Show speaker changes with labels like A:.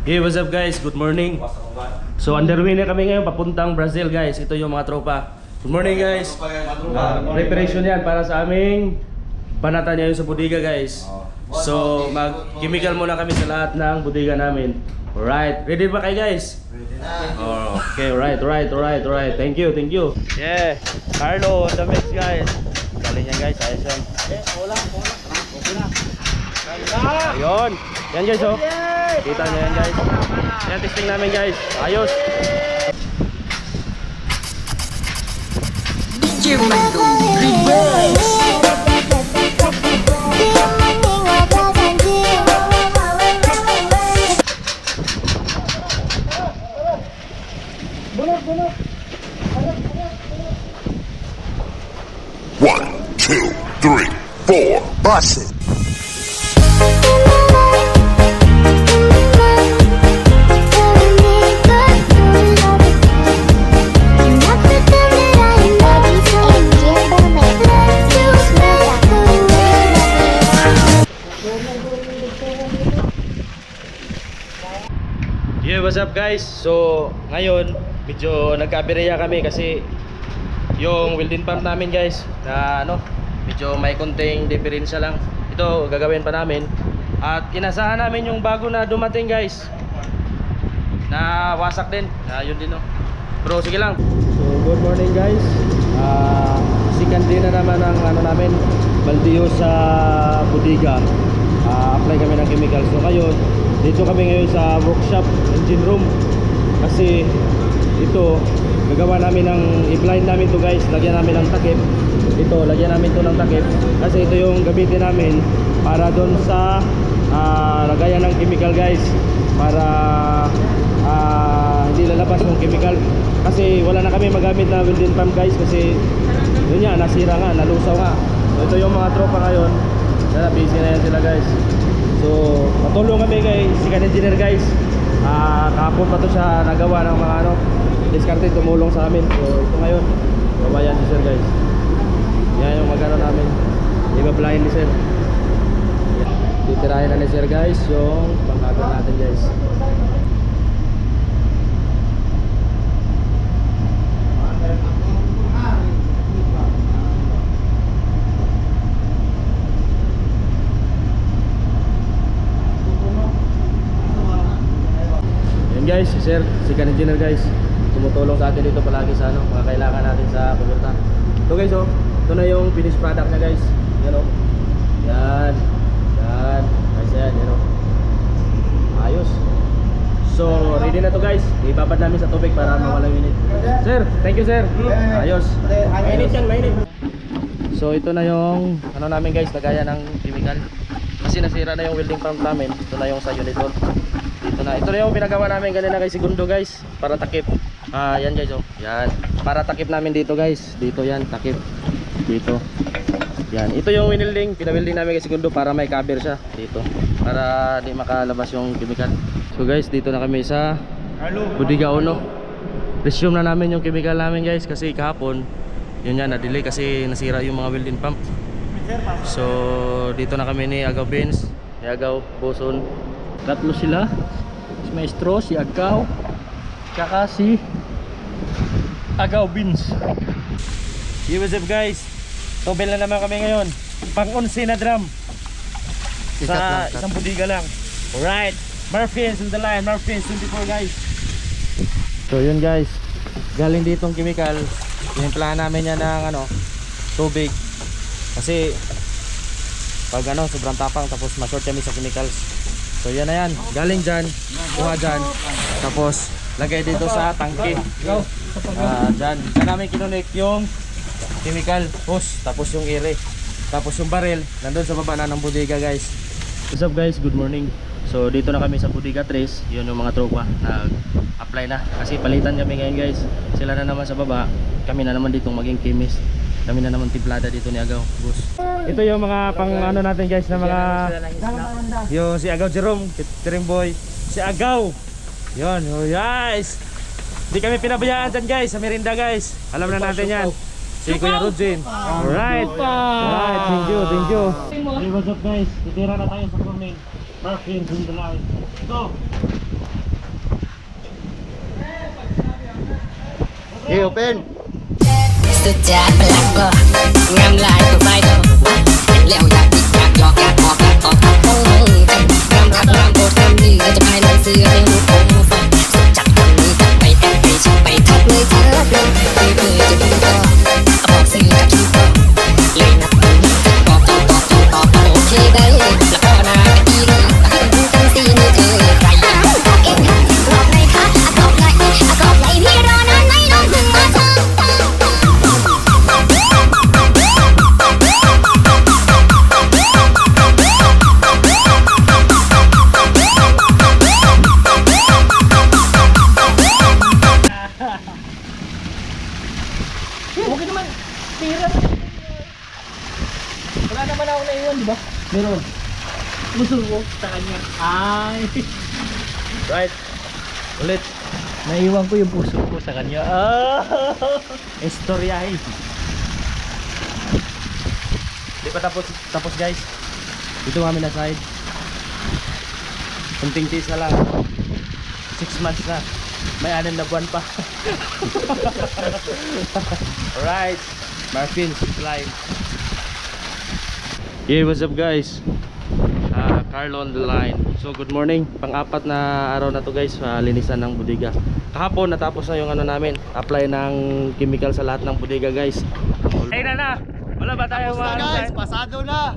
A: Hey, what's up guys? Good morning. So underway na kami ngayon papuntang Brazil guys. Ito yung mga tropa. Good morning guys. Preparation yan para sa aming banatan ngayon sa bodega guys. So mag-chemical muna kami sa lahat ng bodega namin. Alright, ready ba kayo guys? Oh, okay, alright. Thank you. Yeah, Carlo on the mix guys. Galing yan guys, ayos yan. Wala. Okay na. Ayun. Yan guys oh. Kita nyo yan guys. Yan testing namin guys. Ayos.
B: DJ Mandong Remix.
C: One, two, three, four. Bust it.
A: Yeah, what's up guys? So, ngayon medyo nagka-aberya kami kasi yung welding pump namin guys na medyo may konting diferensya lang. Ito gagawin pa namin at inasahan namin yung bago na dumating guys na wasak din. Yun din Pero sige lang. So, good morning guys. Second day na naman ang namin baldiyo sa bodega. Apply kami ng chemical. So ngayon dito kami ngayon sa workshop, engine room. Kasi ito, gagawa namin ng i-blind namin to guys. Lagyan namin ng takip. Ito, lagyan namin to ng takip. Kasi ito yung gamitin namin para doon sa lagayan ng chemical guys. Para hindi lalabas yung chemical. Kasi wala na kami magamit na welding pump guys. Kasi yun nga, nasira nga, nalusaw nga. So ito yung mga tropa ngayon. Busy na yan sila guys. So, patulong kami kay second engineer guys. Kahapon pa to siya nagawa ng mga diskarte, tumulong sa amin. So, ito ngayon, gawa yan si sir guys. Yan yung magano namin. Iba-blind ni sir. Titirahin na ni sir guys yung pangkaga natin guys. Guys, si sir, second engineer guys, tumutulong sa atin dito palagi sa mga kailangan natin sa kuberta. Ito guys ito na yung finished product na guys. Yan yan guys, yan ayos. So ready na to guys, ibabad namin sa tubig para mawala yung init. Sir, thank you sir. Ayos. Mainit yan, mainit. So ito na yung namin guys, lagayan ng chemical. Kasi nasira na yung welding pump namin. Ito na yung sa unitor. Ito na yung pinagawa namin kanina kay Segundo guys, para takip. Yan guys yan. Para takip namin dito guys. Dito yan, takip. Dito. Yan. Ito yung winilding, pinawilding namin kay Segundo para may cover siya dito. Para di makalabas yung chemical. So guys, dito na kami sa bodega 1. Resume na namin yung chemical namin guys kasi kahapon yun yan, na-delay kasi nasira yung mga welding pump. So dito na kami ni Agaw Benz, ni Agaw Boson. Tatlo sila, si Maestro, si Agaw, tsaka si Agaw Beans. Hey, what's up guys? Tobel na naman kami ngayon. Pang-11 na drum sa isang bodega lang. Alright, Murphys on the line, Murphys 24 guys. So yun guys, galing ditong chemical. Inimplahan namin yan ng tubig. Kasi pag sobrang tapang tapos ma-short kami sa chemicals. So yan na yan, galing dyan, kuha dyan, tapos lagay dito sa tangke. Dyan namin kinunik yung chemical hose, tapos yung ere, tapos yung barrel nandun sa baba na ng bodega guys. What's up guys, good morning. So dito na kami sa bodega 3. Yun yung mga tropa, nag-apply na. Kasi palitan kami ngayon guys. Sila na naman sa baba, kami na naman dito maging chemist. Kami na naman timplada dito ni Agaw, boss. Ito yung mga pang natin guys na mga yung si Agaw Jerome, Tiring Boy, si Agaw. Yun, guys. Hindi kami pinabayaan dyan guys, sa merinda guys. Alam na natin yan. Si Kuya Rudjin. Alright. Alright, thank you. Hey, what's up guys? Titira na tayo sa Corning. Murphys on the line. Go! Okay, open.
D: สุดจัดพลังก็งามลายตัวไฟก็แล้วอยากติดอยากหยอกอยากออกอยากออกทักต้องจังงามรักงามโบดงามดีจะภายในเสื้อเรื่องลูกผมฟังสุดจัดคนนี้จัดไปแอบไปชิมไปทักเลยเธอเคยจะพูดก็บอกสื่อกับคิวก็เลยนับจะตอบโอเคได้แล้วก็นากะอีเลยที่ต้องพูดกันสีนี่เธอใครบอกเองบอกเลยค่ะบอกเลยพี่รอนานไม่น้องเพิ่งมาเธอ
A: Okay naman. Tira. Wala naman ako naiwan, di ba? Meron. Gusto ko sa kanya. Ay. Right. Ulit.
E: Naiwan ko yung puso ko sa kanya. Istoryahin.
A: Di pa tapos guys. Dito kami na side. Kunting tisa lang. 6 months na. May 6 na buwan pa. Alright. Marfin, line. Yeah, what's up guys? Carlo on the line. So good morning. Pang-apat na araw na to guys, linisan ng bodega. Kahapon natapos na yung ano namin, apply ng chemical sa lahat ng bodega guys. Ayun na. Wala ba tayo
E: Guys, pasado na.